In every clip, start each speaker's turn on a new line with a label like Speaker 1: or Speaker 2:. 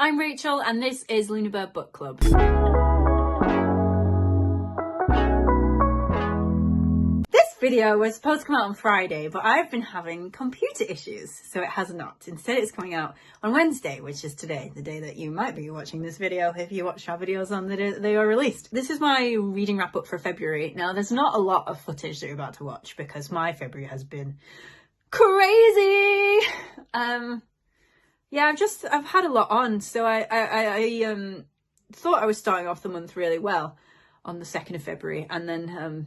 Speaker 1: I'm Rachel and this is Lunabird Book Club. This video was supposed to come out on Friday, but I've been having computer issues, so it has not. Instead it's coming out on Wednesday, which is today, the day that you might be watching this video if you watch our videos on the day that they are released. This is my reading wrap up for February. Now there's not a lot of footage that you're about to watch because my February has been crazy. Yeah, I've had a lot on, so I thought I was starting off the month really well on the 2nd of February, and then,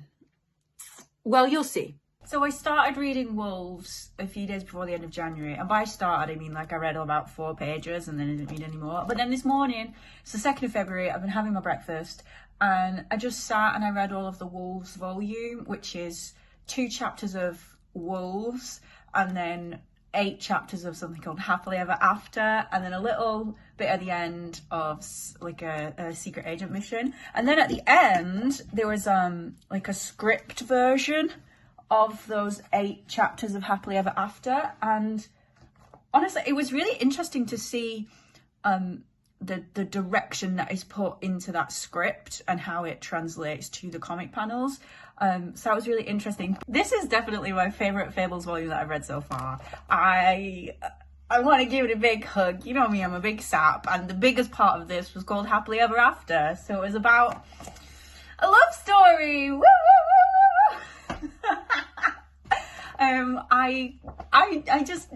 Speaker 1: well, you'll see. So I started reading Wolves a few days before the end of January, and by started I mean like I read about 4 pages and then I didn't read anymore. But then this morning, it's the 2nd of February, I've been having my breakfast, and I just sat and I read all of the Wolves volume, which is 2 chapters of Wolves, and then 8 chapters of something called Happily Ever After, and then a little bit at the end of like a secret agent mission. And then at the end there was like a script version of those 8 chapters of Happily Ever After, and honestly it was really interesting to see the direction that is put into that script and how it translates to the comic panels. So that was really interesting. This is definitely my favourite Fables volume that I've read so far. I want to give it a big hug. You know me, I'm a big sap, and the biggest part of this was called Happily Ever After. So it was about a love story. Woo, woo, woo, woo.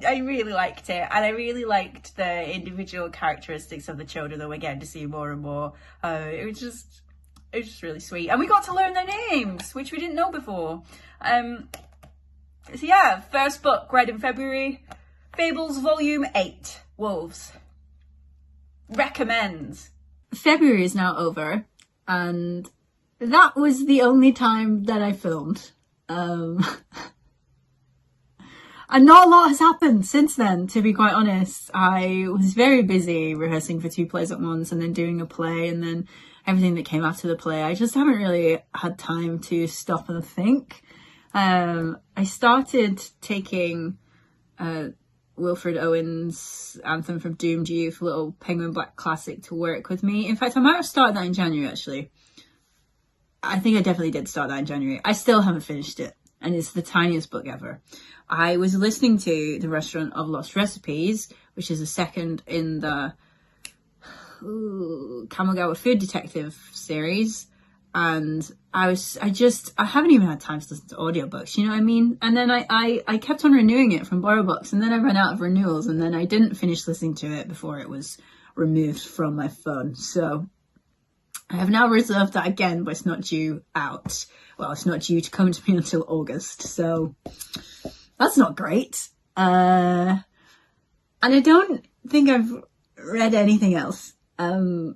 Speaker 1: I really liked it, and I really liked the individual characteristics of the children that we're getting to see more and more. It was just really sweet, and we got to learn their names, which we didn't know before. So yeah, first book read in February, Fables Volume 8, Wolves. Recommend. February is now over, and that was the only time that I filmed. And not a lot has happened since then, to be quite honest. I was very busy rehearsing for 2 plays at once, and then doing a play, and then everything that came after the play. I just haven't really had time to stop and think. I started taking Wilfred Owen's Anthem from Doomed Youth, little Penguin Black classic, to work with me. In fact, I might have started that in January, actually. I think I definitely did start that in January. I still haven't finished it, and it's the tiniest book ever. I was listening to The Restaurant of Lost Recipes, which is the second in the Kamogawa Food Detective series, and I haven't even had time to listen to audiobooks, you know what I mean? And then I kept on renewing it from BorrowBooks, and then I ran out of renewals, and then I didn't finish listening to it before it was removed from my phone. So I have now reserved that again, but it's not due out. Well, it's not due to come to me until August, so that's not great. And I don't think I've read anything else. So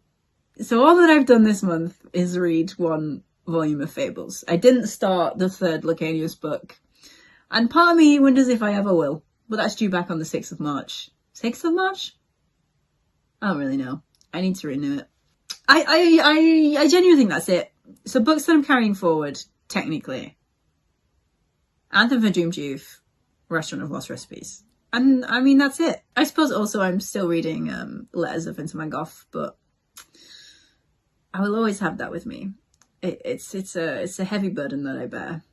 Speaker 1: all that I've done this month is read 1 volume of Fables. I didn't start the 3rd Lacanius book, and part of me wonders if I ever will, but that's due back on the 6th of March. 6th of March? I don't really know. I need to renew it. I genuinely think that's it. So books that I'm carrying forward, technically: Anthem for Doomed Youth, Restaurant of Lost Recipes. And I mean, that's it. I suppose also I'm still reading Letters of Into My Goth, but I will always have that with me. It's a heavy burden that I bear,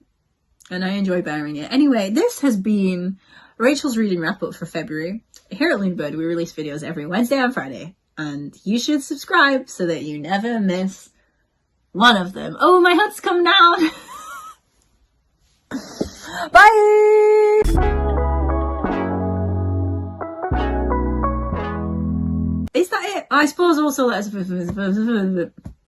Speaker 1: and I enjoy bearing it. Anyway, this has been Rachel's reading wrap up for February. Here at Lunabird, we release videos every Wednesday and Friday, and you should subscribe so that you never miss one of them. Oh, my hood's come down. Bye. Is that it? I suppose also Letters of